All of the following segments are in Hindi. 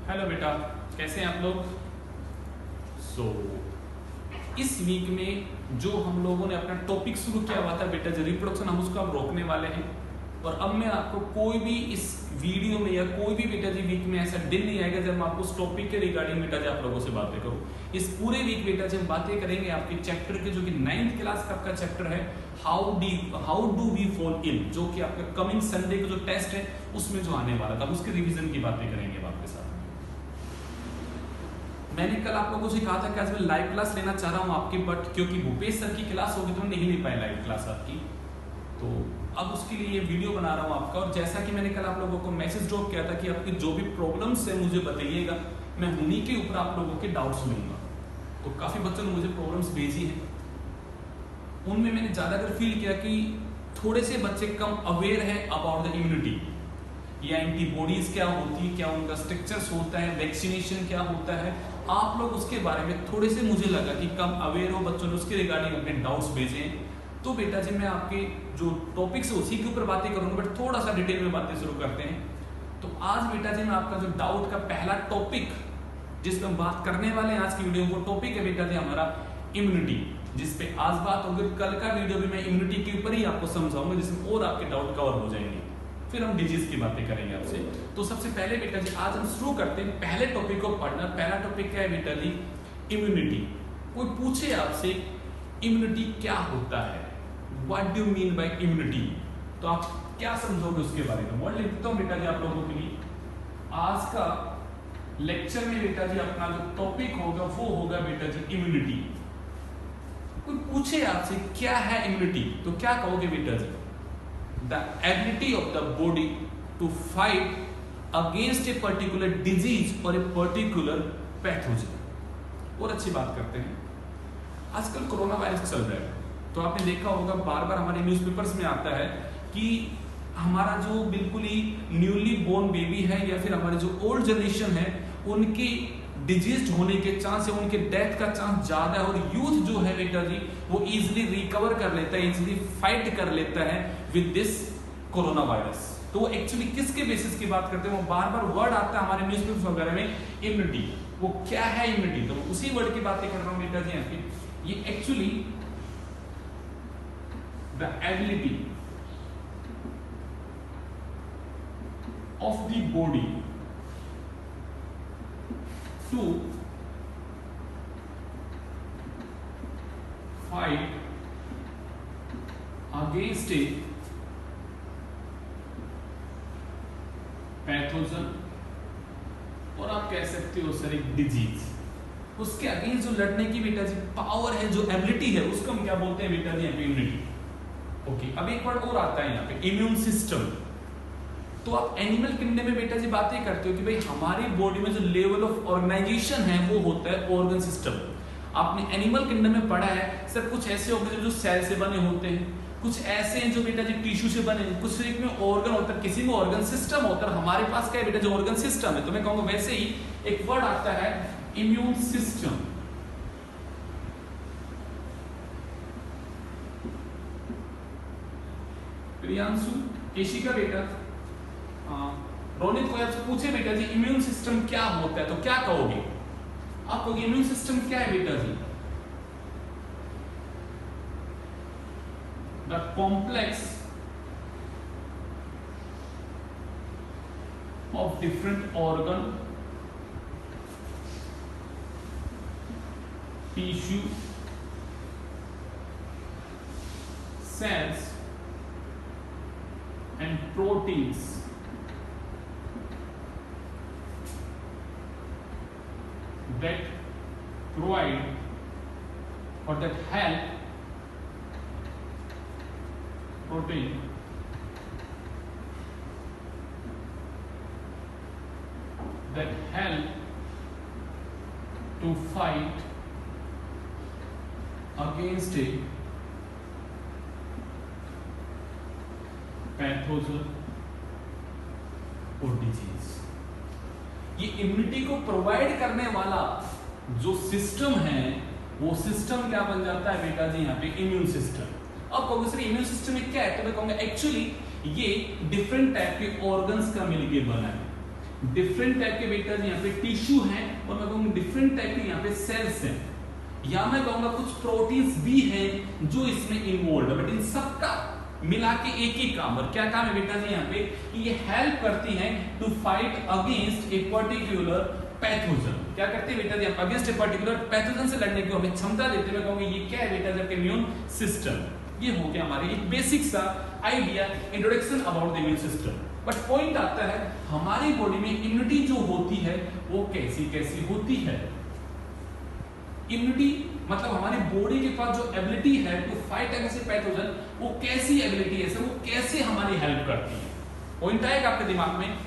हेलो बेटा, कैसे हैं आप लोग। इस वीक में जो हम लोगों ने अपना टॉपिक शुरू किया हुआ था बेटा, जो रिप्रोडक्शन, हम उसको अब रोकने वाले हैं। और अब मैं आपको कोई भी इस वीडियो में या कोई भी बेटा जी वीक में ऐसा दिन नहीं आएगा जब मैं आपको उस टॉपिक के रिगार्डिंग बेटा जी आप लोगों से बातें करूं। इस पूरे वीक बेटा जी हम बातें करेंगे आपके चैप्टर के, जो कि 9th क्लास का आपका चैप्टर है, how do we fall in, जो कि आपका कमिंग संडे का जो टेस्ट है उसमें जो आने वाला था, उसके रिवीजन की बातें करेंगे आपके साथ। मैंने कल आप लोगों से कहा था कि आज मैं लाइव क्लास लेना चाह रहा हूँ आपकी, बट क्योंकि भूपेश सर की क्लास होगी तो मैं नहीं ले पाया लाइव क्लास आपकी, तो अब उसके लिए ये वीडियो बना रहा हूँ आपका। और जैसा कि मैंने कल आप लोगों को मैसेज ड्रॉप किया था कि आपकी जो भी प्रॉब्लम्स है मुझे बताइएगा, मैं उन्हीं के ऊपर आप लोगों के डाउट्स लूंगा। तो काफ़ी बच्चों ने मुझे प्रॉब्लम्स भेजी हैं, उनमें मैंने ज़्यादातर फील किया कि थोड़े से बच्चे कम अवेयर हैं अबाउट द इम्यूनिटी, या एंटीबॉडीज क्या होती है, क्या उनका स्ट्रक्चर्स होता है, वैक्सीनेशन क्या होता है, आप लोग उसके बारे में थोड़े से मुझे लगा कि कम अवेयर हो, बच्चों ने उसके रिगार्डिंग अपने डाउट्स भेजे। तो बेटा जी मैं आपके जो टॉपिक्स है उसी के ऊपर बातें करूंगा, बट थोड़ा सा डिटेल में बातें शुरू करते हैं। तो आज बेटा जी मैं आपका जो डाउट का पहला टॉपिक जिस पर हम बात करने वाले हैं आज की वीडियो, वो टॉपिक है बेटा जी हमारा इम्यूनिटी, जिसपे आज बात होगी। कल का वीडियो भी मैं इम्यूनिटी के ऊपर ही आपको समझाऊंगा, जिसमें और आपके डाउट कवर हो जाएंगे, फिर हम डिजीज की बातें करेंगे आपसे। तो सबसे पहले बेटा जी आज हम शुरू करते हैं पहले टॉपिक को पढ़ना। पहला टॉपिक क्या है बेटा जी, इम्यूनिटी। कोई पूछे आपसे इम्यूनिटी क्या होता है, what do you mean by immunity, तो आप क्या समझोगे उसके बारे में। वर्ड लिखता हूं बेटा जी आप लोगों के लिए। आज का लेक्चर में बेटा जी अपना जो टॉपिक होगा वो होगा बेटा जी इम्यूनिटी। कोई पूछे आपसे क्या है इम्यूनिटी, तो क्या कहोगे बेटा जी, the ability of the body to fight against a particular disease or a particular pathogen। और अच्छी बात करते हैं, आजकल कोरोना वायरस चल रहा है, तो आपने देखा होगा बार बार हमारे न्यूज़पेपर्स में आता है कि हमारा जो बिल्कुल ही न्यूली बोर्न बेबी है या फिर हमारे जो ओल्ड जनरेशन है उनकी डिजीज होने के चांस है, उनके डेथ का चांस ज्यादा है। और यूथ जो है बेटा जी वो इजिली रिकवर कर लेता है, इजिली फाइट कर लेता है विद दिस कोरोना वायरस। तो वो एक्चुअली किसके बेसिस की बात करते हैं, वो बार बार वर्ड आता है हमारे न्यूज़पेपर्स वगैरह में, इम्यूनिटी। वो क्या है इम्यूनिटी, तो उसी वर्ड की बातें कर रहा हूं बेटा जी यहाँ पे। ये actually the ability of the body to fight against a pathogen, और आप कह सकते हो सर एक डिजीज, उसके अगेंस्ट जो लड़ने की बेटा जी पावर है, जो एबिलिटी है, उसको हम क्या बोलते हैं बेटा जी, इम्यूनिटी। ओके, अब एक वर्ड और आता है यहाँ पे, इम्यून सिस्टम। तो आप एनिमल किंगडम में बेटा जी बातें करते हो कि भाई हमारी बॉडी में जो लेवल ऑफ ऑर्गेनाइजेशन है वो होता है ऑर्गन सिस्टम। आपने एनिमल किंगडम में पढ़ा है सर, कुछ ऐसे ऑर्गन जो सेल से बने होते हैं, कुछ ऐसे हैं जो बेटा जी टिश्यू से बने, कुछ एक में ऑर्गन होता है, किसी में ऑर्गन सिस्टम होता है। हमारे पास क्या है बेटा, जो ऑर्गन सिस्टम है। तो मैं कहूंगा वैसे ही एक वर्ड आता है इम्यून सिस्टम। प्रियांशु, केशिका बेटा, रोनित, कोई आपसे पूछे बेटा जी इम्यून सिस्टम क्या होता है, तो क्या कहोगे आप, कहोगे इम्यून सिस्टम क्या है बेटा जी, the complex of different organ, tissue, cells and proteins that provide or that help protein that help to fight against a pathogen और डिजीज। ये इम्यूनिटी को प्रोवाइड करने वाला जो सिस्टम है वो सिस्टम क्या बन जाता है बेटा जी यहाँ पे, इम्यून सिस्टम। अब कहोगे सर इम्यून सिस्टम में क्या है, तो मैं कहूंगा एक्चुअली ये डिफरेंट टाइप के ऑर्गन्स का मिलके बना है। डिफरेंट टाइप के बेटा जी यहाँ पे टिश्यू हैं और मैं कहूँगा डिफरेंट टाइप के यहाँ पे सेल्स हैं, या मैं कहूँगा कुछ प्रोटीन्स भी हैं जो इसमें इन्वॉल्व है, बट इन सबका मिला के एक ही काम, और क्या काम है बेटा जी यहाँ पे कि ये हेल्प करती हैं to fight against a particular pathogen. क्या करते हैं बेटा जी अगेंस्ट ए पर्टिकुलर पैथोजन से लड़ने की हमें क्षमता देते हैं। मैं कहूँगा ये क्या है बेटा जी इम्यून सिस्टम। ये हो गया हमारे एक बेसिक सा idea introduction about the immune system. But point आता है हमारी बॉडी में इम्यूनिटी जो होती है वो कैसी कैसी होती है। इम्यूनिटी मतलब हमारी बॉडी के पास जो एबिलिटी है टू फाइट अगेंस्ट पैथोजन, वो कैसी एबिलिटी है सर, वो कैसे हमारी हेल्प करती है। पॉइंट आएगा आपके दिमाग में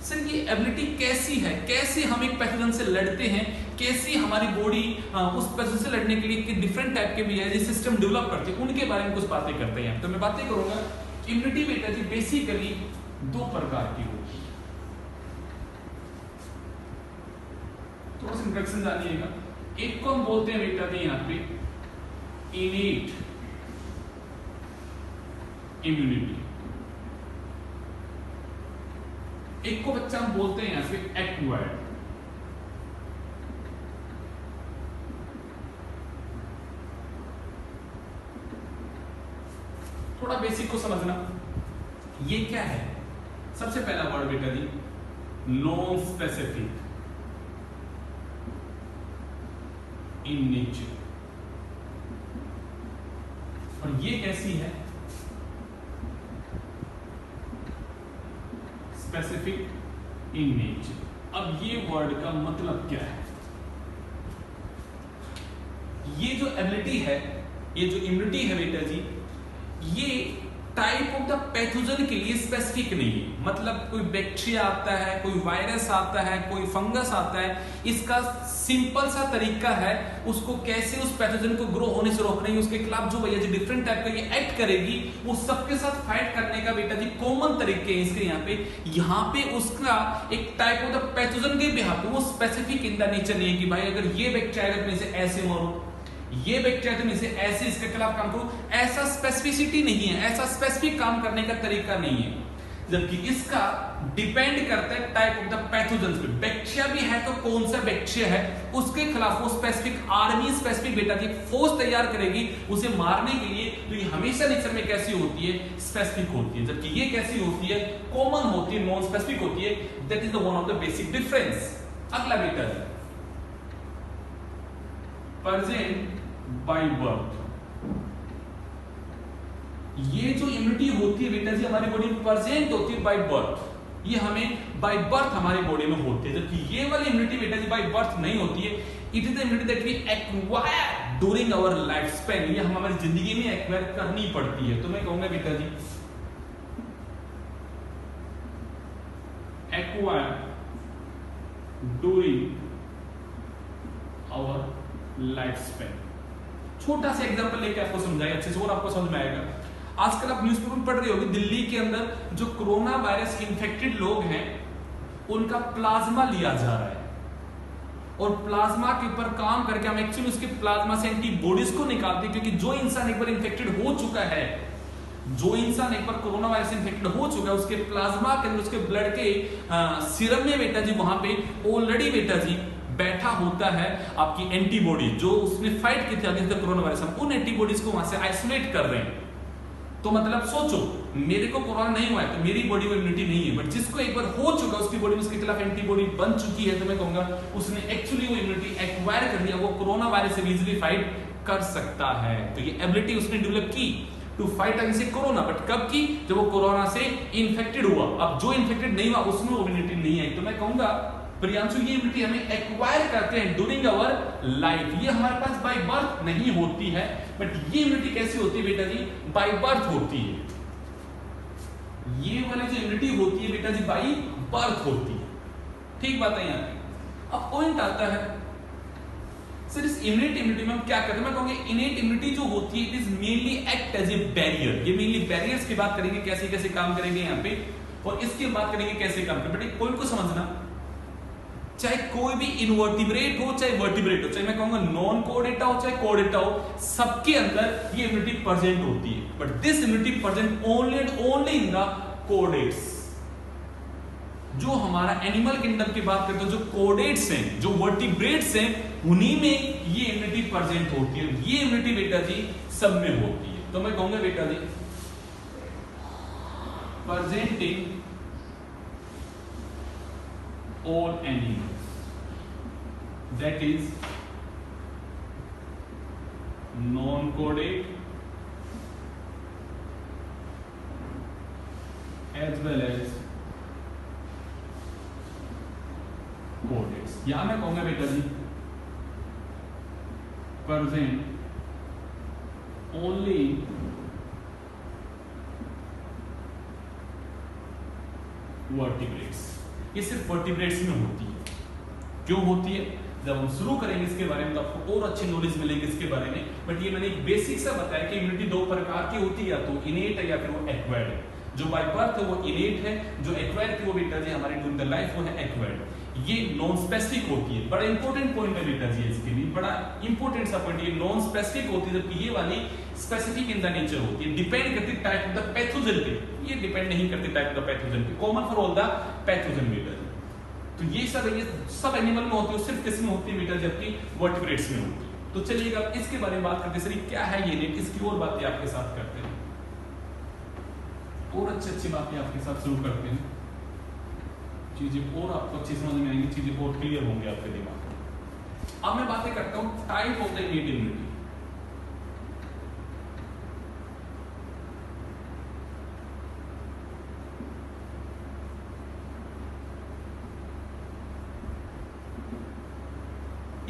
सर ये एबिलिटी कैसी है, कैसे हम एक पैथोजन से लड़ते हैं, कैसी हमारी बॉडी उस पैथोजन से लड़ने के लिए डिफरेंट टाइप के भी है सिस्टम डेवलप करती है, उनके बारे में कुछ बातें करते हैं। तो मैं बातें करूंगा इम्यूनिटी बेटा जी बेसिकली दो प्रकार की होती है। थोड़ा सा इंट्रोडक्शन जानिएगा। एक को हम बोलते हैं बेटा जी यहाँ पे इनेट इम्यूनिटी, एक को बच्चा हम बोलते हैं यहां पे एक्वायर्ड। थोड़ा बेसिक को समझना ये क्या है। सबसे पहला वर्ड बेटा जी नॉन स्पेसिफिक इन नेचर, और ये कैसी है स्पेसिफिक इन नेचर। अब ये वर्ड का मतलब क्या है, ये जो एबिलिटी है, ये जो इम्यूनिटी है बेटा जी, ये टाइप ऑफ द पैथोजन के लिए स्पेसिफिक नहीं है। मतलब कोई बैक्टीरिया आता है, कोई वायरस आता है, कोई फंगस आता है, इसका सिंपल सा तरीका है उसको कैसे उस पैथोजन को ग्रो होने से रोकना है, उसके खिलाफ जो भैया जी डिफरेंट टाइप का ये एक्ट करेगी वो सबके साथ फाइट करने का बेटा जी कॉमन तरीके हैं इसके। यहाँ पे उसका एक टाइप ऑफ द पैथोजन के बिहाफ पे वो स्पेसिफिक इन द नेचर नहीं है कि भाई अगर ये बैक्टीरिया अगर मैं इसे ऐसे मारूं, ये बैक्टीरिया तुम इसे ऐसे इसके खिलाफ काम करो, ऐसा स्पेसिफिसिटी नहीं है, ऐसा स्पेसिफिक काम करने का तरीका नहीं है। जबकि इसका डिपेंड करता है टाइप ऑफ द पैथोजन पे। बैक्टीरिया भी है तो कौन सा बैक्टीरिया है उसके खिलाफ वो स्पेसिफिक आर्मी स्पेसिफिक बेटा जी फोर्स तैयार करेगी उसे मारने के लिए। तो ये हमेशा नेचर में कैसी होती है, स्पेसिफिक होती है, जबकि ये कैसी होती है, कॉमन होती है, नॉन स्पेसिफिक होती है। That is the one of the basic difference. अगला बेटा जी प्रेजेंट बाय बर्थ। ये जो इम्यूनिटी होती है बेटा जी हमारी बॉडी में प्रेजेंट होती है बाय बर्थ, ये हमें बाय बर्थ हमारी बॉडी में होती है। जबकि ये वाली इम्यूनिटी बेटा जी बाय बर्थ नहीं होती है। It is the immunity that we acquire during our life span, ये हम हमारी जिंदगी में एक्वायर करनी पड़ती है। तो मैं कहूंगा बेटा जी acquire during our life span. छोटा सा एग्जांपल लेके आपको समझाएगा अच्छे से और आपको समझ में आएगा। आजकल आप न्यूज़पेपर में पढ़ रहे होंगे दिल्ली के अंदर जो कोरोना वायरस इन्फेक्टेड लोग हैं उनका प्लाज्मा लिया जा रहा है, और प्लाज्मा के ऊपर काम करके हम एक्चुअली उसके प्लाज्मा से एंटीबॉडीज को निकालते हैं। क्योंकि जो इंसान एक बार इन्फेक्टेड हो चुका है, जो इंसान एक बार कोरोना वायरस इन्फेक्टेड हो चुका है, उसके प्लाज्मा के अंदर उसके ब्लड के सीरम में बेटा जी वहां पे ऑलरेडी बेटा जी बैठा होता है आपकी एंटीबॉडी जो उसने फाइट की थी अगेंस्ट द कोरोना वायरस। हम उन एंटीबॉडीज को वहां से आइसोलेट कर रहे हैं। तो मतलब सोचो मेरे को कोरोना नहीं हुआ है तो मेरी बॉडी में इम्यूनिटी नहीं है, बट जिसको एक बार हो चुका उसकी बॉडी में उसके खिलाफ एंटीबॉडी बन चुकी है, तो मैं कहूंगा उसने एक्चुअली वो इम्यूनिटी एक्वायर कर लिया, वो कोरोना वायरस से इजीली फाइट कर सकता है। तो ये एबिलिटी उसने डेवलप की to fight against corona, but कब की, जब वो कोरोना से इन्फेक्टेड हुआ। अब जो इन्फेक्टेड नहीं हुआ उसमें वो इम्यूनिटी नहीं आई। तो मैं कहूंगा प्रियांशु ये इम्यूनिटी हमें एक्वायर करते हैं ड्यूरिंग आवर लाइफ, ये हमारे पास बाय बर्थ नहीं होती है। बट ये इम्यूनिटी कैसी होती है बेटा जी, बाय बर्थ होती है। ये वाली जो इम्यूनिटी होती है बेटा जी बाय बर्थ होती है। ठीक बात है यहाँ पे। अब पॉइंट आता है सर इस इनेट इम्यूनिटी में हम क्या करते हैं। मैं कहूंगा इनेट इम्यूनिटी जो होती है it is mainly act as a barrier. ये मेनली बैरियर्स की बात करेंगे, कैसे कैसे काम करेंगे यहाँ पे, और इसकी बात करेंगे कैसे काम करेंगे। बट एक पॉइंट को समझना, चाहे कोई भी इनवर्टिब्रेट हो चाहे वर्टिब्रेट हो, चाहे मैं कहूंगा नॉन कोडेटा हो चाहे कोडेटा हो, सबके अंदर ये इम्यूनिटी प्रेजेंट होती है। But this immunity present only and only in the कोडेट्स। जो हमारा एनिमल किंगडम की बात करते हैं, जो कोडेट्स हैं, जो वर्टिब्रेट्स हैं, उन्हीं में ये इम्यूनिटी प्रेजेंट होती है। ये इम्यूनिटी बेटा जी सब में होती है। तो मैं कहूंगा बेटा जी presenting all animals, that is non coded as well as codex। यहां मैं कहूंगा बेटा जी present only vertebrates। ये सिर्फ vertebrates में होती है। क्यों होती है? जब हम शुरू करेंगे इसके बारे में तो आपको और अच्छी नॉलेज मिलेगी इसके बारे में। बट ये मैंने एक बेसिक सा बताया कि इम्यूनिटी दो प्रकार की होती है, या तो इनेट है या फिर वो एक्वायर्ड है। जो बाय बर्थ है वो इनेट है, जो एक्वायर्ड थी वो बेटा जी हमारे ड्यूरिंग द लाइफ वो है एक्वायर्ड। ये नॉन स्पेसिफिक होती है। बड़ा इंपॉर्टेंट पॉइंट है बेटा जी इसके लिए, बड़ा इंपॉर्टेंट सा पॉइंट। ये नॉन स्पेसिफिक होती है जबकि ये वाली स्पेसिफिक इन द नेचर होती है। डिपेंड करती टाइप ऑफ द पैथोजन पे, ये डिपेंड नहीं करती टाइप ऑफ द पैथोजन पे। Common for all the pathogen बेटा जी। तो ये सब एनिमल में होती है, सिर्फ किस में होती है बेटा, जबकि वर्टिब्रेट्स में होती है। तो चलिएगा इसके बारे में बात करते हैं। सर क्या है ये नेट, इसकी और बातें आपके साथ करते हैं, और अच्छी बातें आपके साथ शुरू करते हैं। चीजें और आपको अच्छी समझ में आएंगी, चीजें और क्लियर होंगी आपके दिमाग में। अब मैं बातें करता हूं type of the innate immunity.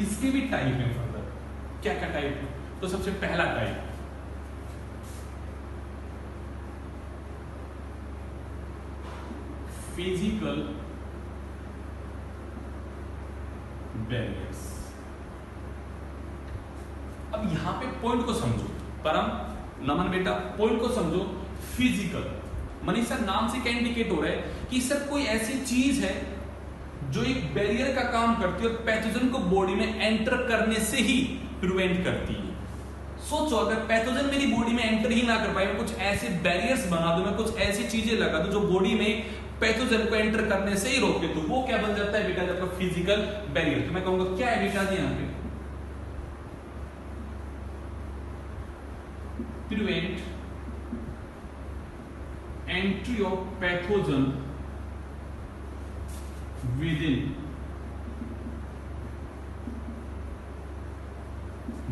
इसके भी टाइप है फर्दर। क्या क्या टाइप है? तो सबसे पहला टाइप फिजिकल बैरियर्स। अब यहां पे पॉइंट को समझो, परम नमन बेटा, पॉइंट को समझो। फिजिकल मनीष सर नाम से क्या इंडिकेट हो रहा है कि सर कोई ऐसी चीज है जो एक बैरियर का काम करती है और पैथोजन को बॉडी में एंटर करने से ही प्रिवेंट करती है। सोचो अगर पैथोजन मेरी बॉडी में एंटर ही ना कर पाए, मैं कुछ ऐसे बैरियर्स बना दूं, मैं कुछ ऐसी चीजें लगा दूं जो बॉडी में पैथोजन को एंटर करने से ही रोके, तो वो क्या बन जाता है बेटा आपका फिजिकल बैरियर। तो मैं कहूंगा क्या है बेटा जी यहां पे, prevent entry of pathogen within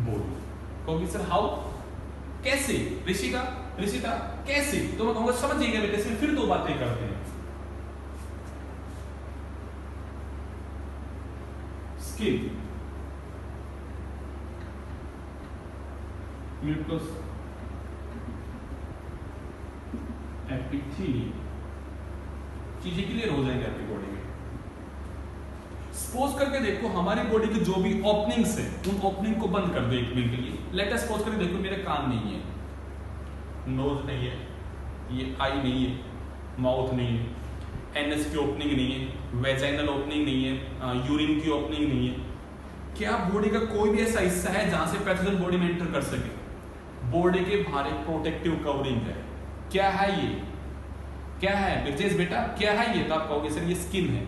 body. कहोगे सर हाउ, कैसे? ऋषिका कैसे? तो मैं कहूंगा समझिएगा बेटे, इसमें फिर दो बातें करते हैं। स्किन, म्यूकस एपिथेलियम, चीजें क्लियर हो जाएंगे आपकी बॉडी में। सपोज करके देखो हमारी बॉडी की जो भी ओपनिंग्स है उन ओपनिंग को बंद कर दो एक मिनट के लिए। लेट अस सपोज करके देखो मेरे कान नहीं है, नोज नहीं है, ये आई नहीं है, माउथ नहीं है, एनएस की ओपनिंग नहीं है, वेजाइनल ओपनिंग नहीं है, यूरिन की ओपनिंग नहीं है। क्या बॉडी का कोई भी ऐसा हिस्सा है जहां से पैथोजन बॉडी में एंटर कर सके? बॉडी के बाहर एक प्रोटेक्टिव कवरिंग है। क्या है ये? क्या है ब्रिजेश बेटा, क्या है ये? तो आप कहोगे सर ये स्किन है।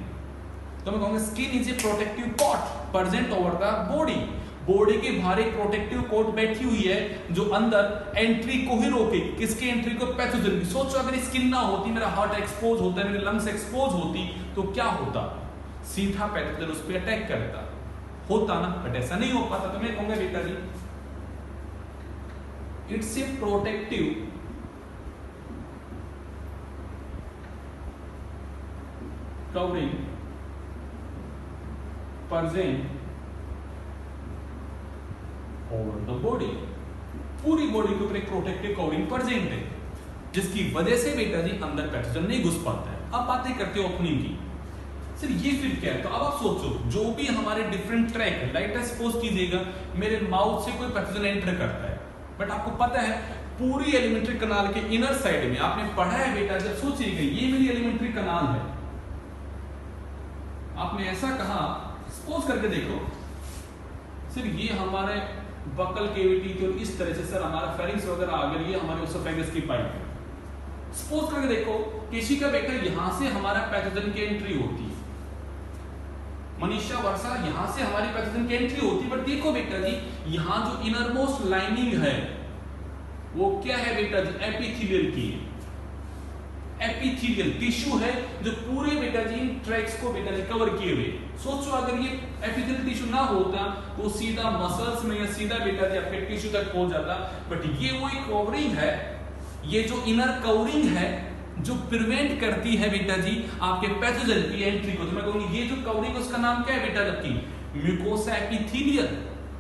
तो मैं कहूंगा skin is a protective coat present over the body. Body के बाहर एक प्रोटेक्टिव कोट बैठी हुई है जो अंदर एंट्री को ही रोके। किसकी एंट्री को? पैथोजन की। सोचो अगर स्किन ना होती, मेरा हार्ट एक्सपोज होता, मेरे लंग्स एक्सपोज होती, तो क्या होता? सीधा पैथोजन उस पर अटैक करता होता ना, बट ऐसा नहीं हो पाता। तो मैं कहूंगा बेटा जी it's a protective covering present over the body। पूरी बॉडी के ऊपर एक प्रोटेक्टिव कवरिंग प्रेजेंट है जिसकी वजह से बेटा जी अंदर पैथोजन नहीं घुस पाता है। अब बातें करते हैं ओपनिंग की। सर ये फिर क्या है? तो अब आप सोचो जो भी हमारे डिफरेंट ट्रैक है, लाइक सपोज कीजिएगा मेरे माउथ से कोई पैथोजन एंटर करता है, बट आपको पता है पूरी एलिमेंट्री कनाल के इनर साइड में आपने पढ़ा है बेटा, जब सोचिएगा ये मेरी एलिमेंट्री कनाल है, आपने ऐसा कहा, सपोज करके देखो सर ये हमारे बकल केविटी थी और इस तरह से सर हमारा फेरिंग्स वगैरह आ गया, ये हमारे ओसोफेगस की पाइप है। सपोज करके देखो किसी का बेटा यहां से हमारा पैथोजन की एंट्री होती है, मनीषा वर्षा यहां से हमारी पैथोजन की एंट्री होती है, बट देखो बेटा जी यहां जो इनरमोस्ट लाइनिंग है वो क्या है बेटा जी, एपिथेलियल की है। एपिथेलियल टिश्यू है जो पूरे बेटा जी इन ट्रैक्स को बेटा जी कवर किए हुए। सोचो अगर ये एपिथेलियल टिश्यू ना होता तो सीधा मसल्स में या सीधा बेटा जी आपके टिश्यू तक पहुंच जाता, बट ये वो एक कवरिंग है, ये जो इनर कवरिंग है जो प्रिवेंट करती है बेटा जी आपके पैथोजन की एंट्री को। तो मैं कहूंगी ये जो कवरिंग उसका नाम क्या है बेटा आपकी, म्यूकोसा एपिथेलियल,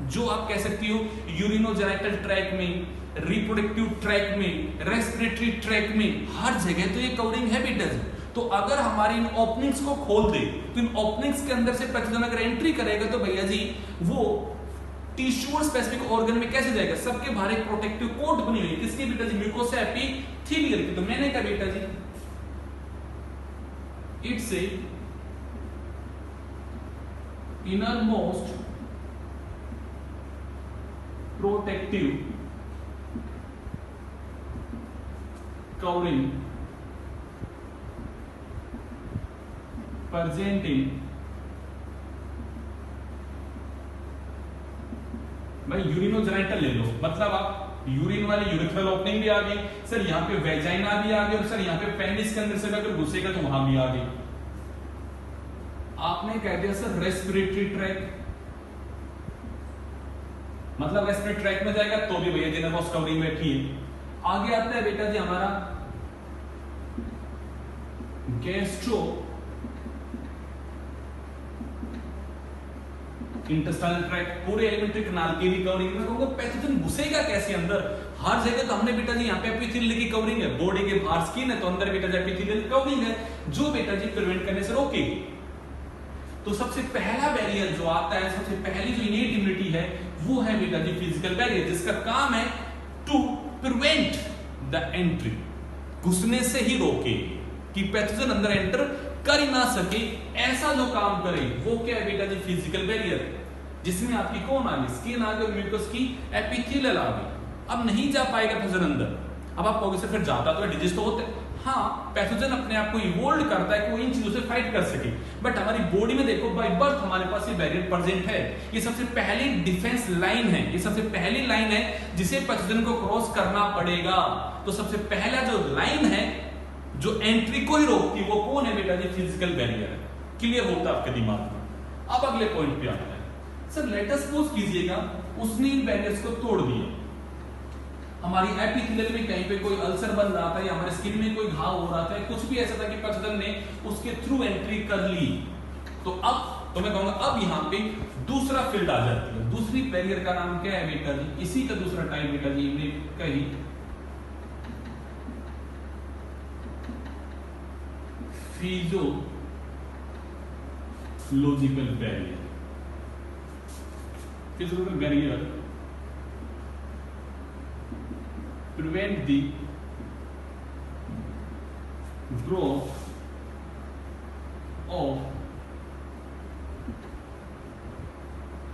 जो आप कह सकती हो यूरिनोजेनिटल ट्रैक में, रिप्रोडक्टिव ट्रैक में, रेस्पिरेटरी ट्रैक में, हर जगह तो ये कवरिंग है बेटा जी। तो अगर हमारी इन ओपनिंग्स को खोल दे तो इन ओपनिंग्स के अंदर से पैथोजन अगर एंट्री करेगा तो भैया जी वो टिश्यू और स्पेसिफिक ऑर्गन में कैसे जाएगा, सबके बाहर एक प्रोटेक्टिव कोट बनी हुई है किसकी बेटा जी, म्यूकोसा एपिथेलियल की। तो मैंने कहा बेटा जी it's a innermost protective covering presenting, भाई यूरिनोजेनिटल ले लो, मतलब आप यूरिन वाली यूरिथ्रल ओपनिंग भी आ गई सर, यहाँ पे वेजाइना भी आ गई, और सर यहाँ पे पेनिस के अंदर से अगर घुसेगा तो वहां भी आ गई। आपने कह दिया सर रेस्पिरेटरी ट्रैक, मतलब रेस्पिरेटरी ट्रैक में जाएगा तो भी भैया इनरमोस्ट कवरिंग बैठी है। आगे आता है बेटा जी हमारा गैस्ट्रो इंटेस्टाइनल ट्रैक्ट, पूरे एलिमेंट्री कैनाल की भी कवरिंग। मैं कहूंगा पैथोजन घुसेगा कैसे अंदर, हर जगह तो हमने बेटा जी यहाँ पे एपिथेलियल की कवरिंग है, बॉडी के बाहर स्किन है तो अंदर बेटा जी एपिथेलियल कवरिंग है जो बेटा जी प्रिवेंट करने से रोकेगी। तो सबसे पहला बैरियर जो आता है, सबसे पहली जो इनेट इम्यूनिटी है वो है बेटा जी फिजिकल बैरियर, जिसका काम है टू प्रिवेंट द एंट्री, घुसने से ही रोके कि पैथोजन अंदर एंटर कर ही ना सके, ऐसा जो काम करे वो क्या है बेटा जी फिजिकल बैरियर, जिसमें आपकी कौन आ गई, स्किन आ गई, म्यूकस की एपिथेलियल आ गई। अब नहीं जा पाएगा पैथोजन अंदर। अब आप कहोगे सर फिर जाता तो डिजीज तो होता है, हाँ पैथोजन अपने आप को इवोल्व करता है कि वो इन चीजों से फाइट कर सके, बट हमारी बॉडी में देखो बाय बर्थ हमारे पास ये बैरियर प्रेजेंट है। ये सबसे पहली डिफेंस लाइन है, ये सबसे पहली लाइन है जिसे पैथोजन को क्रॉस करना पड़ेगा। तो सबसे पहला जो लाइन है जो एंट्री को ही रोकती है वो कौन है बेटा जी, फिजिकल बैरियर है। क्लियर होता है आपके दिमाग में। अब अगले पॉइंट पे आता है, सर लेट अस सपोज कीजिएगा उसने इन बैरियर्स को तोड़ दिया, हमारी एपिथेलियल में कहीं पे कोई अल्सर बन रहा था या हमारे स्किन में कोई घाव हो रहा था, कुछ भी ऐसा था कि पैथोजन ने उसके थ्रू एंट्री कर ली। तो अब तो मैं कहूंगा अब यहाँ पे दूसरा फील्ड आ जाती है। दूसरी बैरियर का नाम क्या है बेटा जी, इसी का दूसरा टाइप बेटा जी हमने कही physiological barrier. Physiological barrier prevent the growth of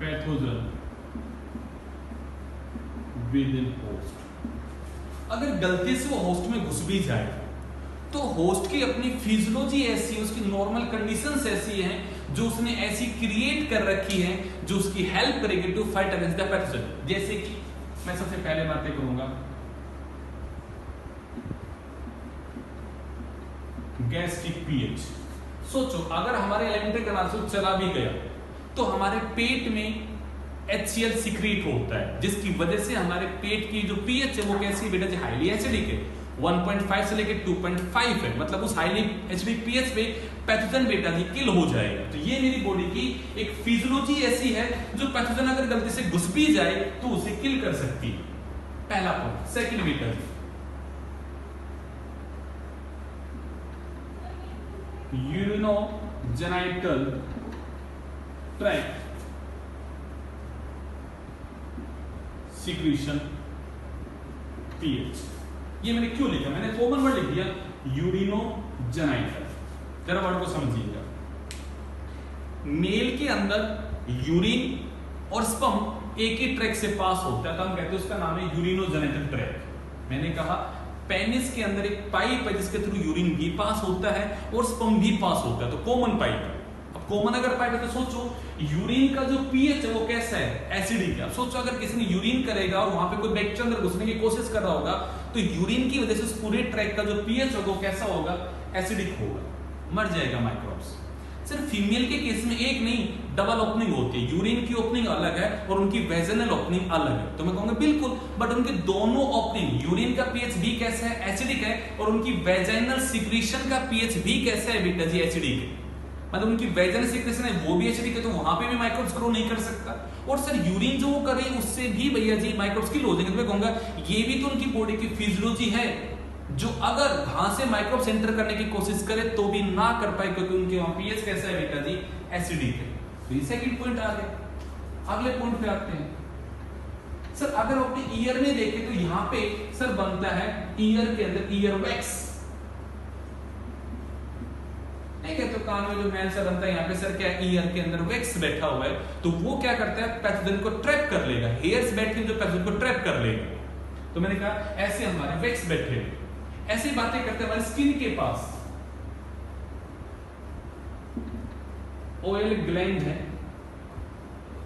pathogen within host। अगर गलती से वो होस्ट में घुस भी जाए तो होस्ट की अपनी फिजियोलॉजी ऐसी है, उसकी नॉर्मल कंडीशंस ऐसी हैं जो उसने ऐसी क्रिएट कर रखी है जो उसकी हेल्प करेगी to fight against the pathogen. जैसे कि मैं सबसे पहले बातें करूंगा गैस्ट्रिक पीएच। सोचो अगर हमारे एलिमेंट्री कैनाल से चला भी गया तो हमारे पेट में HCl सीक्रेट होता है, जिसकी वजह से हमारे पेट की जो पीएच है वो कैसी बेटा जी, हाईली एसिडिक है, 1.5 से लेकर 2.5 है। मतलब उस हाईली एसिडिक पीएच पे पैथोजन बेटा जी किल हो जाएगा। तो ये मेरी बॉडी की एक फिजियोलॉजी ऐसी है जो पैथोजन अगर गलती से घुस भी जाए तो उसे किल कर सकती है। पहला पॉइंट। सेकंड बेटा जी यूरिनोजेनिटल ट्रैक्ट सिक्रीशन पीएच। ये मैंने क्यों लिखा, मैंने कॉमन वर्ड लिख दिया यूरिनोजेनिटल। जरा वर्ड को समझिएगा। मेल के अंदर यूरिन और स्पर्म एक ही ट्रैक से पास होता है तो हम कहते हैं उसका नाम है यूरिनोजेनिटल ट्रैक्ट। मैंने कहा पेनिस के अंदर एक पाइप है जिसके थ्रू यूरिन भी पास होता है और स्पर्म भी पास होता है, तो कॉमन पाइप है। अब कॉमन अगर पाइप है तो सोचो यूरिन का जो पीएच है वो कैसा है, एसिडिक है। अब सोचो अगर किसी ने यूरिन करेगा और वहां पे कोई बैक्टीरिया अंदर घुसने की कोशिश कर रहा होगा तो यूरिन की वजह से उस पूरे ट्रैक का जो पीएच होगा वो कैसा होगा, एसिडिक होगा, मर जाएगा माइक्रोब्स। सिर्फ फीमेल के केस में एक नहीं, डबल ओपनिंग होती है, यूरिन की ओपनिंग अलग है और उनकी वेजिनल ओपनिंग अलग है। तो मैं कहूंगा बिल्कुल, बट उनके दोनों ओपनिंग, यूरिन का पीएच भी कैसा है, एसिडिक है, और उनकी वेजिनल सिक्रीशन का पीएच भी कैसा है बेटा जी, एसिडिक है। मतलब उनकी वेजिनल सिक्रीशन है वो भी एसिडिक है, तो वहां पे भी माइक्रोब्स ग्रो नहीं कर सकता। और सर यूरिन जो वो करे उससे भी भैया जी माइक्रोब्स किल हो जाएंगे। तो मैं कहूंगा ये भी तो उनकी बॉडी की फिजियोलॉजी है, जो अगर वहां से माइक्रोब्स एंटर करने की कोशिश करे तो भी ना कर पाए, क्योंकि उनके वहां पीएच कैसा है बेटा जी, एसिडिक है। तो ये सेकंड पॉइंट आ गया। अगले पॉइंट पे आते हैं। सर अगर अपने ईयर में देखें तो यहां पे सर बनता है ईयर के अंदर ईयर वैक्स, नहीं कहते तो कान में जो मैल सा बनता है यहाँ पे सर क्या ईयर के अंदर वैक्स बैठा हुआ है, तो वो क्या करता है, पैथोजन को ट्रैप कर लेगा। हेयर्स बैठ के जो पैथोजन को ट्रैप कर लेगा। तो मैंने कहा ऐसे हमारे वैक्स बैठे हैं। ऐसी बातें करते हैं हमारे स्किन के पास ऑयल ग्लैंड है,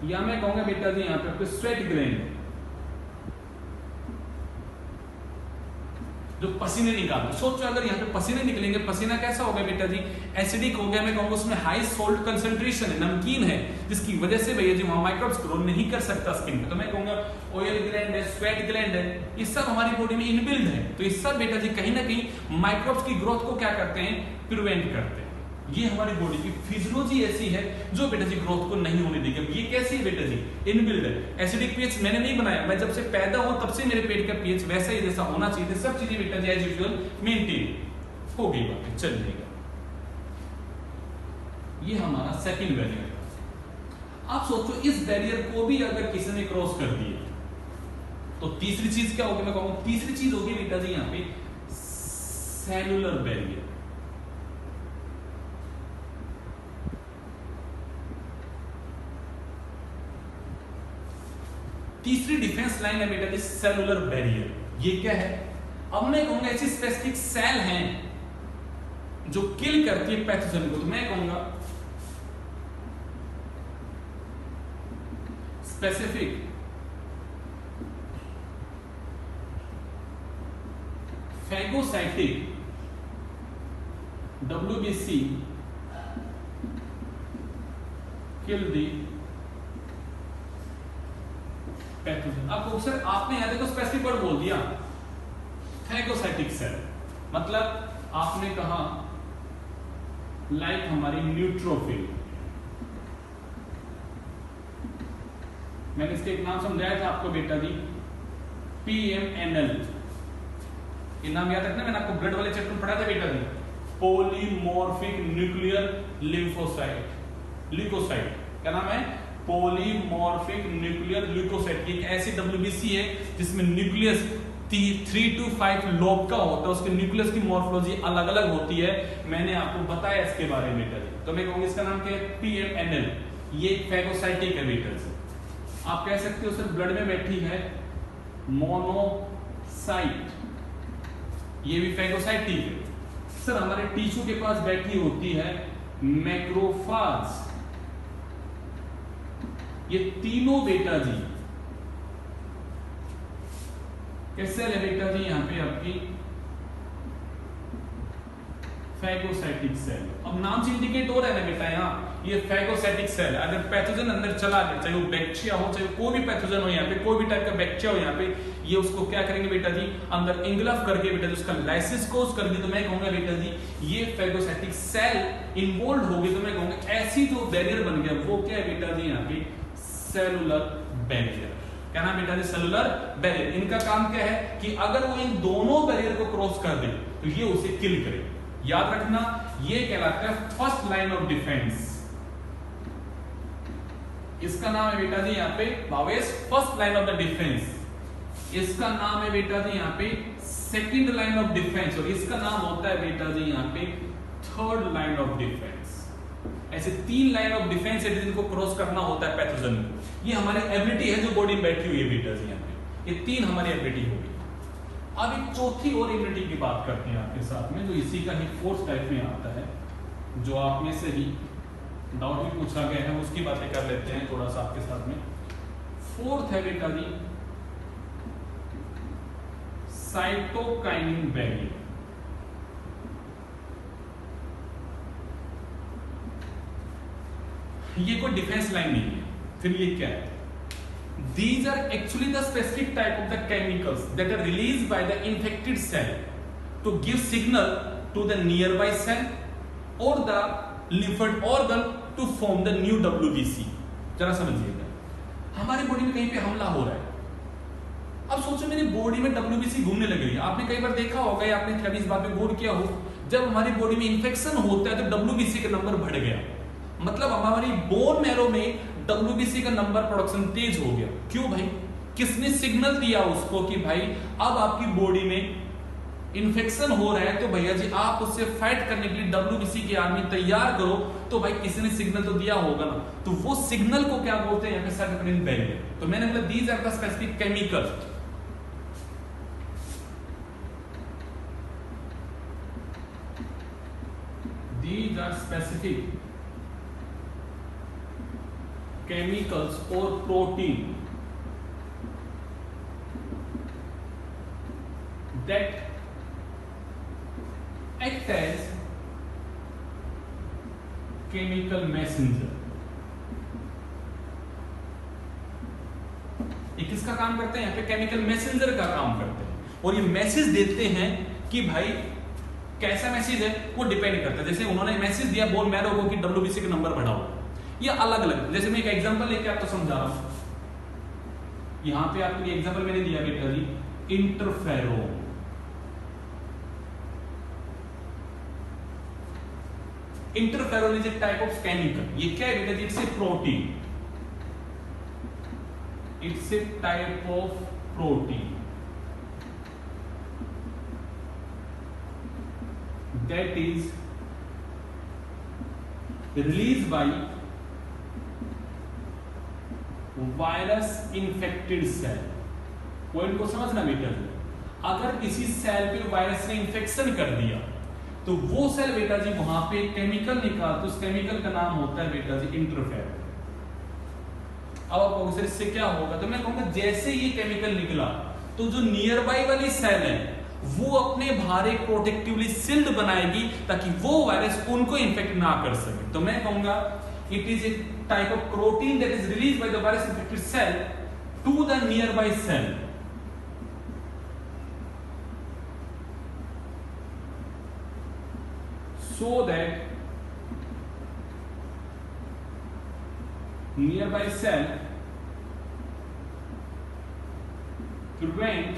या मैं कहूंगा बेटा जी यहां पे आपको स्वेट ग्लैंड है, जो पसीने निकालते। सोचो अगर यहाँ पे पसीने निकलेंगे, पसीना कैसा होगा बेटा जी, एसिडिक हो गया। मैं कहूंगा उसमें हाई सोल्ट कंसंट्रेशन है, नमकीन है, जिसकी वजह से भैया जी वहां माइक्रोब्स ग्रो नहीं कर सकता स्किन पे। तो मैं कहूंगा ऑयल ग्लैंड है, स्वेट ग्लैंड है, ये सब हमारी बॉडी में इनबिल्ड है। तो ये सब बेटा जी कहीं ना कहीं माइक्रोब्स की ग्रोथ को क्या करते हैं, प्रिवेंट करते हैं। ये हमारी बॉडी की फिजियोलॉजी ऐसी है जो बेटा जी ग्रोथ को नहीं होने देगी। अब ये कैसी है बेटा जी, इनबिल्ड है। एसिडिक पीएच मैंने नहीं बनाया, मैं जब से पैदा हुआ तब से मेरे पेट का पीएच वैसा ही जैसा होना चाहिए, सब चीजें बेटा जी एज यूजुअल मेंटेन हो गई, बात चल जाएगा। ये हमारा सेकंड बैरियर। आप सोचो इस बैरियर को भी अगर किसी ने क्रॉस कर दिया तो तीसरी चीज क्या होगी, मैं कहूंगा तीसरी चीज होगी बेटा जी यहाँ पे सेलुलर बैरियर। तीसरी डिफेंस लाइन है बेटा जी सेलुलर बैरियर। ये क्या है, अब मैं कहूंगा ऐसी स्पेसिफिक सेल हैं जो किल करती है पैथोजन को। तो मैं कहूंगा स्पेसिफिक फैगोसाइटिक WBC किल दी पैथोजन। अब सर आपने यहां देखो स्पेसिफिक वर्ड बोल दिया फैगोसाइटिक सेल, मतलब आपने कहा लाइक हमारी न्यूट्रोफिल। मैंने इसके एक नाम समझाया था आपको बेटा जी, PMNL। ये नाम याद रखना, मैंने आपको ब्लड वाले चैप्टर में पढ़ाया था बेटा जी, पॉलीमॉर्फिक न्यूक्लियर लिम्फोसाइट, ल्यूकोसाइट। क्या नाम है, पॉलीमॉर्फिक न्यूक्लियर ल्यूकोसाइट। एक ऐसी WBC है जिसमें न्यूक्लियस 3 to 5 लोब का होता है, उसके न्यूक्लियस की मॉर्फोलॉजी अलग अलग होती है। मैंने आपको बताया इसके बारे में बेटा जी। तो मैं कहूंगा इसका नाम क्या है, PMNL। ये फैगोसाइटिक है बेटा जी। आप कह सकते हो सर ब्लड में बैठी है मोनोसाइट, ये भी फैगोसाइटिक है। सर हमारे टिश्यू के पास बैठी होती है मैक्रोफाज। ये तीनों बेटा जी कैसे है बेटा जी, यहां पे आपकी फैगोसाइटिक सेल। अब नाम से इंडिकेट हो रहा है ना बेटा, यहाँ ये फैगोसाइटिक सेल। अगर पैथोजन अंदर चला गया, चाहे वो बैक्टीरिया हो, चाहे कोई भी पैथोजन हो, यहाँ पे कोई भी टाइप का बैक्टीरिया हो, यहाँ पे ये उसको क्या करेंगे बेटा जी, अंदर इंगल्फ करके बेटा जी उसका लाइसिस कोज कर दी। तो मैं कहूंगा बेटा जी ये फैगोसाइटिक सेल इन्वॉल्व हो गई। तो मैं कहूंगा ऐसी जो बैरियर बन गया वो क्या है बेटा जी, यहाँ पे सेलुलर बैरियर। क्या नाम बेटा जी, सेलुलर बैरियर। इनका काम क्या है कि अगर वो इन दोनों बैरियर को क्रॉस कर दे तो ये उसे किल करे। याद रखना ये कहलाता है फर्स्ट लाइन ऑफ डिफेंस। इसका नाम है बेटा जी यहाँ पे Bhavesh first line of the defence. इसका नाम है बेटा जी यहाँ पे सेकंड लाइन ऑफ डिफेंस, और इसका नाम होता है बेटा जी यहाँ पे थर्ड लाइन ऑफ डिफेंस। ऐसे 3 लाइन ऑफ डिफेंस है जिनको क्रॉस करना होता है पैथोजन को। ये हमारी एबिलिटी है जो बॉडी में बैठी हुई है बेटा जी यहाँ पे। ये 3 हमारी एबिलिटी होगी। अब एक चौथी और इम्यूनिटी की बात करते हैं आपके साथ में, जो इसी का ही फोर्थ टाइप में आता है, जो आप में से ही डाउट भी पूछा गया है, उसकी बातें कर लेते हैं थोड़ा सा आपके साथ में। फोर्थ है बेटा जी साइटोकाइनिन बैरियर। ये कोई डिफेंस लाइन नहीं है, फिर ये क्या है? These are actually the specific type of the chemicals that are released by the infected cell to give signal to the nearby cell or the lymphoid organ to form the new WBC। जरा समझिएगा, हमारी बॉडी में कहीं पे हमला हो रहा है, अब सोचो मेरी बॉडी में WBC घूमने लग रही है। आपने कई बार देखा होगा या आपने कभी इस बात पे गौर किया हो, जब हमारी बॉडी में इंफेक्शन होता है तो WBC का नंबर बढ़ गया, मतलब हमारी बोन मैरो में WBC का नंबर प्रोडक्शन तेज हो गया। क्यों भाई? किसने सिग्नल दिया उसको कि भाई अब आपकी बॉडी में इंफेक्शन हो रहा है, तो भैया जी आप उससे फाइट करने के लिए WBC की आर्मी तैयार करो। तो भाई किसी ने सिग्नल तो दिया होगा ना, तो वो सिग्नल को क्या बोलते हैं यहाँ पे? Cytokinin barrier. तो मैंने बोला these are the specific chemical, these are specific chemicals or protein that act as chemical messenger। ये किसका काम करते हैं? यहाँ पे केमिकल मैसेंजर का काम करते हैं, और ये मैसेज देते हैं कि भाई कैसा मैसेज है वो डिपेंड करता है। जैसे उन्होंने मैसेज दिया बोन मैरो को कि WBC का नंबर बढ़ाओ, ये अलग अलग। जैसे मैं एक एग्जांपल लेके आपको समझा रहा हूं, यहां पे आपके लिए एग्जांपल मैंने दिया बेटा जी interferon. Interferon is a type of chemical. ये क्या है बेटा जी? It's a protein, it's a type of protein that is released by virus infected cell। Point को समझना बेटा, अगर किसी सेल पे वायरस ने इंफेक्शन कर दिया तो वो सेल बेटा जी वहां पे केमिकल निकाल, तो उस केमिकल का नाम होता है बेटा जी इंटरफेरोन। अब आप कहोगे सर इससे क्या होगा? तो मैं कहूंगा जैसे ये केमिकल निकला तो जो नियर बाई वाली सेल है वो अपने बाहर एक प्रोटेक्टिवली सील्ड बनाएगी ताकि वो वायरस उनको इंफेक्ट ना कर सके। तो मैं कहूंगा it is a type of protein that is released by the virus infected cell to the nearby cell, so that nearby cell prevent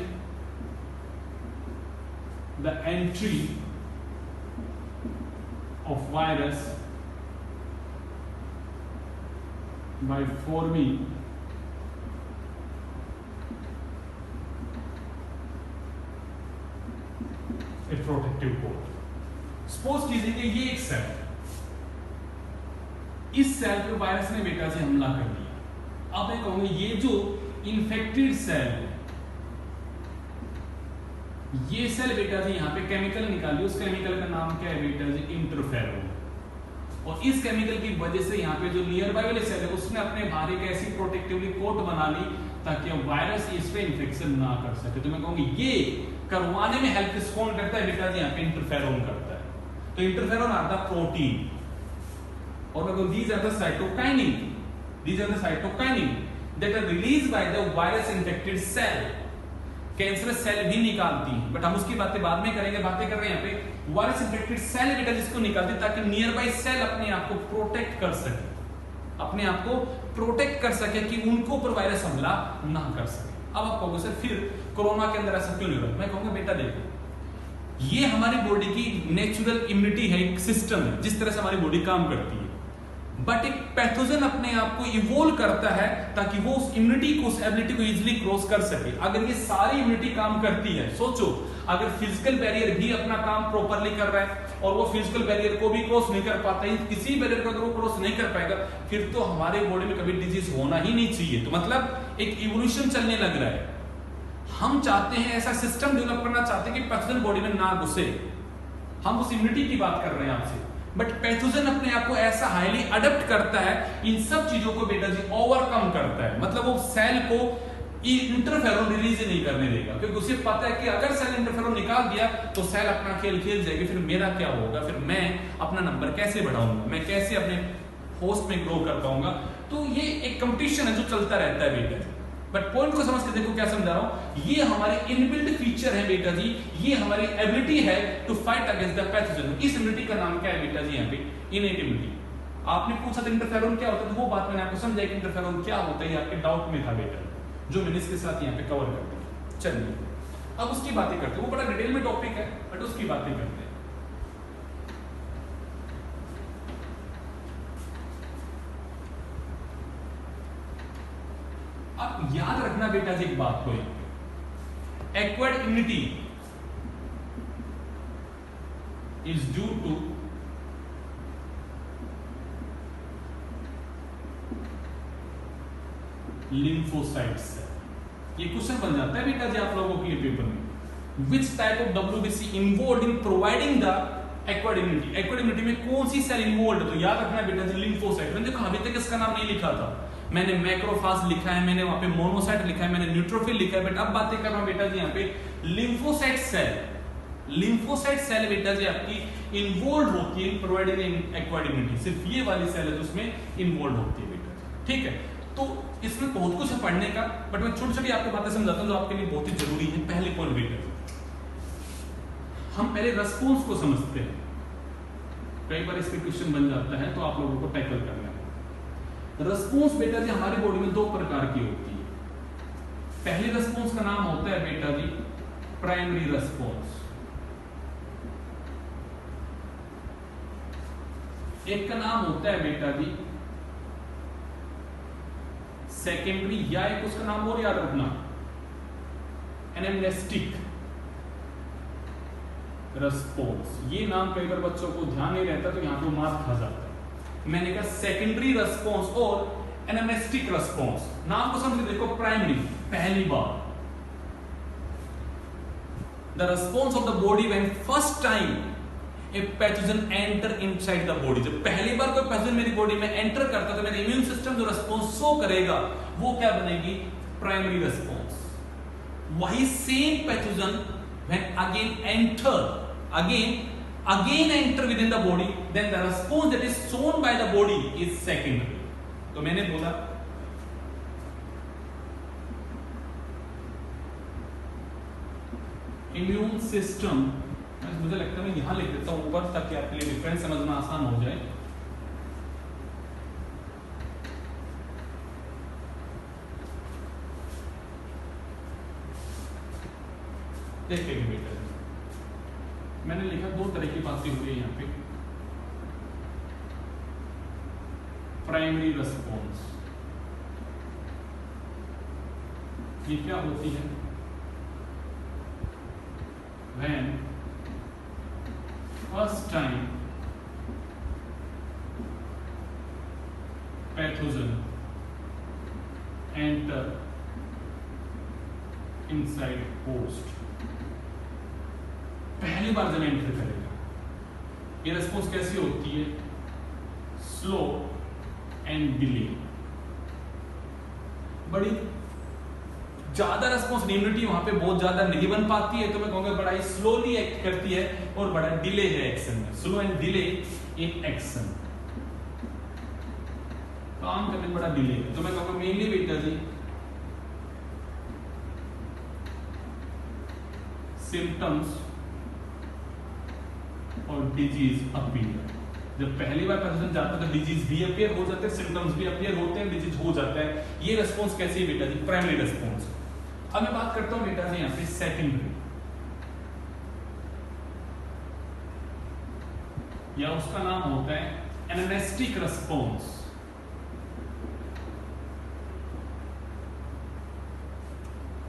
the entry of virus by forming a protective coat। Suppose कीजिए कि ये एक सेल, इस सेल पे वायरस ने बेटा से हमला कर दिया। अब मैं कहूंगा ये जो इंफेक्टेड सेल है, ये सेल बेटा जी यहाँ पे केमिकल निकाली, उस केमिकल का नाम क्या है बेटा जी? इंटरफेरोन। और इस केमिकल की वजह से यहाँ पे जो नियर बाय वाले सेल है उसने अपने बाहर एक ऐसी प्रोटेक्टिवली कोट बना ली ताकि वायरस इस पे इंफेक्शन ना कर सके। तो मैं कहूंगी ये करवाने में हेल्प कौन करता है बेटा जी? यहाँ पे इंटरफेरोन करता है। तो इंटरफेरोन आर द प्रोटीन, और मैं कहूं these are the cytokinin, these are the cytokinin that are released by the virus infected cell। Cancerous cell भी निकालती है, बट हम उसकी बातें बाद में करेंगे। बातें कर रहे हैं यहाँ पे वायरस इंफेक्टेड सेल बेटा जिसको निकालती है ताकि नियर बाई सेल अपने आप को प्रोटेक्ट कर सके, अपने आप को प्रोटेक्ट कर सके कि उनको ऊपर वायरस हमला ना कर सके। अब आप कहोगे सर फिर कोरोना के अंदर ऐसा क्यों नहीं हो रहा? मैं कहूंगा बेटा देखो, ये हमारी बॉडी की नेचुरल इम्यूनिटी है, एक सिस्टम है जिस तरह से हमारी बॉडी काम करती है, बट एक पैथोजन अपने आप को इवोल्व करता है ताकि वो उस इम्यूनिटी को, उस एबिलिटी को इजीली क्रॉस कर सके। अगर ये सारी इम्यूनिटी काम करती है, सोचो अगर फिजिकल बैरियर भी अपना काम प्रॉपरली कर रहा है और वो फिजिकल बैरियर को भी क्रॉस नहीं कर पाता है, किसी बैरियर को अगर वो क्रॉस नहीं कर पाएगा, फिर तो हमारे बॉडी में कभी डिजीज होना ही नहीं चाहिए। तो मतलब एक इवोल्यूशन चलने लग रहा है। हम चाहते हैं, ऐसा सिस्टम डेवलप करना चाहते हैं कि पैथोजन बॉडी में ना घुसे। हम उस इम्यूनिटी की बात कर रहे हैं आपसे, बट पैथोजन अपने आप को ऐसा हाईली अडेप्ट करता है, इन सब चीजों को बेटा जी ओवरकम करता है। मतलब वो सेल को इंटरफेरोन रिलीज नहीं करने देगा, क्योंकि उसे पता है कि अगर सेल इंटरफेरोन निकाल दिया तो सेल अपना खेल खेल जाएगी, फिर मेरा क्या होगा, फिर मैं अपना नंबर कैसे बढ़ाऊंगा, मैं कैसे अपने होस्ट में ग्रो कर पाऊंगा। तो ये एक कंपटीशन है जो चलता रहता है बेटा जी। बट पॉइंट को समझ के देखो क्या समझा रहा हूं, ये हमारे इनबिल्ट फीचर है बेटा जी, ये हमारी एबिलिटी है to fight against the pathogen. इस इम्यूनिटी का नाम क्या है बेटा जी, यहाँ पे इनेट इम्यूनिटी। आपने पूछा था इंटरफेरोन क्या होता है, तो वो बात मैंने आपको समझाई कि इंटरफेरोन क्या होता है, ये आपके डाउट में था बेटा, जो मैंने इसके साथ यहाँ पे कवर कर दिया। चलिए अब उसकी बातें करते हैं, वो बड़ा डिटेल में टॉपिक है बट उसकी बातें करते हैं। अब याद रखना बेटा जी एक बात को, acquired immunity is due to lymphocytes. ये क्वेश्चन बन जाता है बेटा जी आप लोगों के लिए पेपर में, which type of WBC involve in providing the acquired immunity. Acquired immunity में कौन सी सेल इन्वॉल्व है, तो याद रखना बेटा जी लिम्फोसाइट। मैंने देखो अभी तक इसका नाम नहीं लिखा था, मैंने मैक्रोफाज लिखा है, मैंने वहां पे मोनोसाइट लिखा है, मैंने न्यूट्रोफिल लिखा है, बट अब बातें कर रहा हूं बेटा जी यहाँ पे लिम्फोसाइट सेल। लिम्फोसाइट सेल बेटा जी आपकी इन्वॉल्व होती है इन प्रोवाइडिंग एक्वायर्ड इम्यूनिटी, सिर्फ ये वाली सेल है जो उसमें इन्वॉल्व होती है बेटा जी। ठीक है, तो इसमें बहुत कुछ है पढ़ने का, बट मैं छोटी छोटी आपको बातें समझाता हूं जो आपके लिए बहुत ही जरूरी है। पहले पॉइंट बेटा हम पहले रेस्पॉन्स को समझते हैं, कई बार इसके क्वेश्चन बन जाता है तो आप लोगों को टैकल करना है। रेस्पॉन्स बेटा जी हमारी बॉडी में दो प्रकार की होती है। पहले रेस्पॉन्स का नाम होता है बेटा जी प्राइमरी रेस्पॉन्स, एक का नाम होता है बेटा जी सेकेंडरी, या एक उसका नाम और याद रखना एनामनेस्टिक रेस्पॉन्स। ये नाम कई बार बच्चों को ध्यान नहीं रहता तो यहां पे मार्क खा जाता है। मैंने कहा सेकेंडरी रेस्पॉन्स और एनामनेस्टिक रेस्पॉन्स। नाम को समझ देखो, प्राइमरी पहली बार, the response of the body when first time a pathogen enter inside the body. जब पहली बार कोई पैथोजन मेरी बॉडी में एंटर करता तो मेरा इम्यून सिस्टम जो रेस्पॉन्स शो करेगा वो क्या बनेगी, प्राइमरी रेस्पॉन्स। वही same pathogen when again enter within the body, then the response that is shown by the body is secondary। तो मैंने बोला इम्यून सिस्टम, मुझे लगता है मैं यहां लिख देता हूं ऊपर ताकि आपके लिए डिफरेंस समझना आसान हो जाए। देखिए बेटा मैंने लिखा दो तरह की बातें हुई है यहां पे। प्राइमरी रेस्पॉन्स ये क्या होती है, when first time pathogen enter inside host. पहली बार जब एंटर करेगा, ये रेस्पॉन्स कैसी होती है, स्लो एंड डिले। बड़ी ज्यादा रेस्पॉन्स इम्यूनिटी वहां पे बहुत ज्यादा नहीं बन पाती है, तो मैं कहूंगा बड़ा ही स्लोली एक्ट करती है और बड़ा डिले है एक्शन में, slow and delay in action, काम करने में बड़ा डिले है। तो मैं कहूंगा मेनली बेटा जी सिम्टम्स और डिजीज अपीयर। जब पहली बार पैथोजन जाता है तो डिजीज भी अपीयर हो जाते हैं, सिम्टम्स भी अपीयर होते हैं, डिजीज हो जाता है। ये रेस्पॉन्स कैसी है बेटा जी, प्राइमरी रेस्पॉन्स। अब मैं बात करता हूं बेटा जी यहां पे सेकेंडरी, या उसका नाम होता है एनामनेस्टिक रेस्पॉन्स।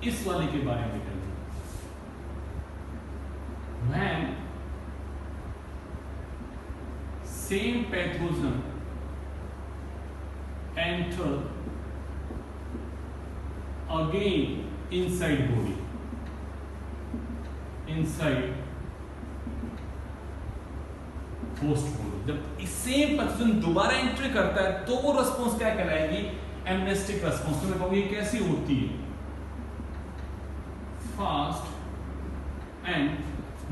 इस वाले के बारे में बेटा जी, when same pathogen enter again inside body। Inside host body. जब सेम पर्सन दोबारा एंट्री करता है तो वो रिस्पॉन्स क्या कहलाएगी? Anamnestic response. तो मैं कहूंगी कैसी होती है? फास्ट एंड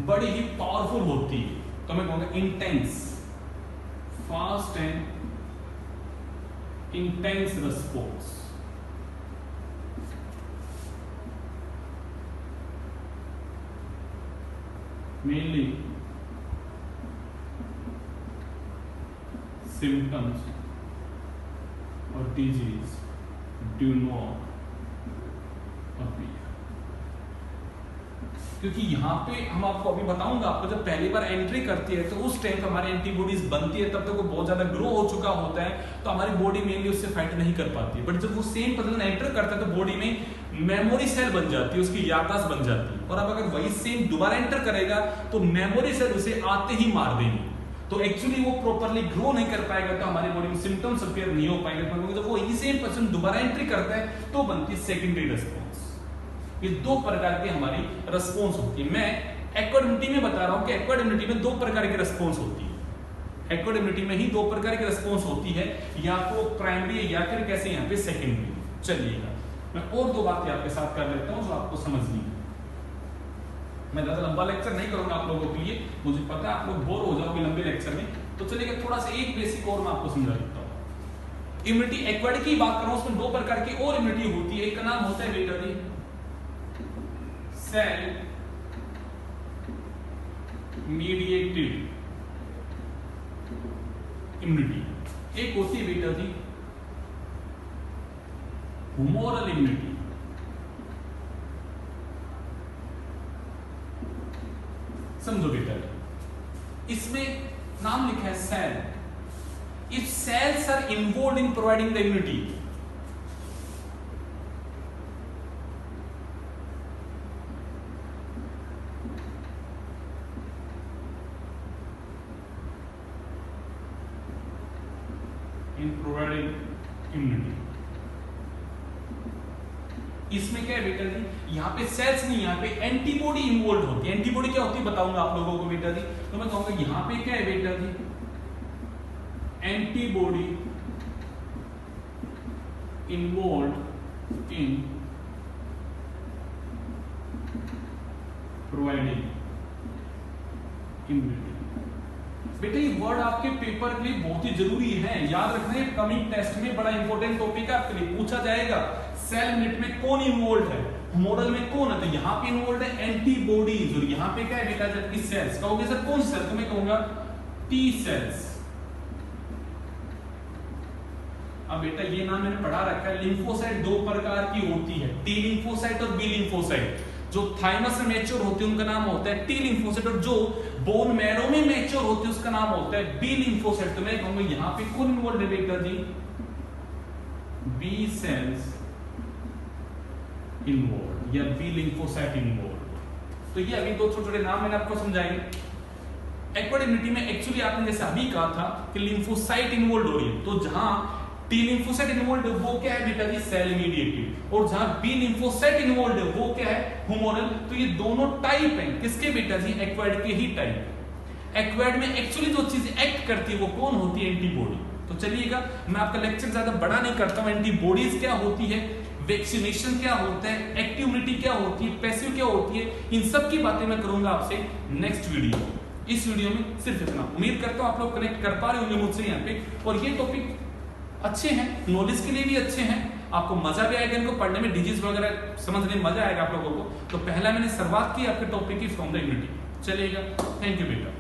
बड़ी ही पावरफुल होती है। तो मैं कहूंगा intense, fast and intense response. Mainly symptoms or disease do not appear। क्योंकि यहाँ पे हम आपको अभी बताऊंगा, आपको जब पहली बार एंट्री करती है तो उस टाइम हमारी एंटीबॉडीज बनती है, तब तक वो बहुत ज्यादा ग्रो हो चुका होता है, तो हमारी बॉडी मेनली उससे फाइट नहीं कर पाती है। बट जब वो सेम पर्सन एंटर करता है तो बॉडी में मेमोरी सेल बन जाती है, उसकी याददाश्त बन जाती है। और अब अगर वही सेम दोबारा एंटर करेगा तो मेमोरी सेल उसे आते ही मार देंगे, तो एक्चुअली वो प्रॉपर्ली ग्रो नहीं कर पाएगा, तो हमारी बॉडी में सिम्टम्स अपीयर नहीं हो पाएंगे। क्योंकि जब वो ही सेम पर्सन दोबारा एंट्री करता है तो बनती है सेकेंडरी रिस्पॉन्स। ये दो प्रकार की हमारी रिस्पॉन्स होती है। मैं एक्वाड में बता रहा हूं कि एक्वाड में दो प्रकार की रिस्पॉन्स होती है। एक्वाड में ही दो प्रकार की रिस्पॉन्स होती है, या तो प्राइमरी या फिर कैसे यहाँ पे सेकेंडरी। चलिएगा मैं और दो बातें आपके साथ कर लेता हूं जो आपको समझनी है। मैं ज्यादा लंबा लेक्चर नहीं करूंगा आप लोगों के लिए, मुझे पता है आप लोग बोर हो जाओगे लंबे लेक्चर में, तो चलिए थोड़ा सा एक बेसिक और मैं आपको समझा देता हूं। इम्यूनिटी एक्वाड की बात करूं, उसमें दो प्रकार की और इम्यूनिटी होती है। एक का नाम होता है बेटा जी सेल मीडिएटेड इम्यूनिटी, एक होती है बेटा जी हुमोरल इम्यूनिटी। समझो बेटा, इसमें नाम लिखा है cell. If cells are involve in providing the immunity, in providing immunity, इसमें क्या है बेटा जी, यहाँ पे सेल्स नहीं, यहाँ पे एंटीबॉडी इन्वॉल्व होती है। एंटीबॉडी क्या होती है बताऊंगा आप लोगों को बेटा जी। तो मैं कहूंगा यहाँ पे क्या है बेटा जी, antibody involve in providing immunity. बेटा ये वर्ड आपके पेपर के लिए बहुत ही जरूरी है, याद रखना है। कमिंग टेस्ट में बड़ा इंपॉर्टेंट टॉपिक है आपके लिए, पूछा जाएगा सेल यूनिट में कौन इन्वॉल्व है, मॉडल में कौन है। तो यहाँ पे इन्वॉल्व है एंटीबॉडीज, और यहाँ पे क्या है बेटा जबकि सेल्स। कहोगे सर कौन सेल, तो मैं कहूंगा टी सेल्स। अब बेटा ये नाम मैंने पढ़ा रखा है, लिम्फोसाइट दो प्रकार की होती है, टी लिम्फोसाइट और बी लिम्फोसाइट। जो थाइमस में मैच्योर होती है उनका नाम होता है टी लिम्फोसाइट, और जो बोन मैरो में मैच्योर होती है उसका नाम होता है बी लिम्फोसाइट। तो मैं कहूंगा यहाँ पे कौन इन्वॉल्व है बेटा जी, बी सेल्स इन्वॉल्व या बी लिम्फोसाइट इन्वॉल्व। तो ये अभी दो छोटे छोटे नाम मैंने आपको समझाएंगे। एक्वाड इम्यूनिटी में एक्चुअली आपने जैसे अभी कहा था कि लिम्फोसाइट इन्वॉल्व हो रही है, तो जहां टी लिम्फोसाइट इन्वॉल्व है वो क्या है बेटा जी, सेल मीडिएटेड, और जहां बी लिम्फोसाइट इन्वॉल्व है वो क्या है, हुमोरल। तो ये दोनों टाइप हैं किसके बेटा जी, एक्वाड के ही टाइप। एक्वाड में एक्चुअली जो चीज एक्ट करती है वो कौन होती है, एंटीबॉडी। तो चलिएगा मैं आपका लेक्चर ज्यादा बड़ा नहीं करता हूं। एंटीबॉडीज क्या होती है, वैक्सीनेशन क्या होता है, एक्टिव इम्यूनिटी क्या होती है, पैसिव क्या होती है, इन सब की बातें मैं करूंगा आपसे नेक्स्ट वीडियो। इस वीडियो में सिर्फ इतना। उम्मीद करता हूं आप लोग कनेक्ट कर पा रहे होंगे मुझसे यहाँ पे, और ये टॉपिक अच्छे हैं, नॉलेज के लिए भी अच्छे हैं, आपको मजा भी आएगा इनको पढ़ने में, डिजीज वगैरह समझने में मजा आएगा आप लोगों को। तो पहला मैंने शुरुआत की आपके टॉपिक की फ्रॉम द इम्यूनिटी। चलिएगा, थैंक यू बेटा।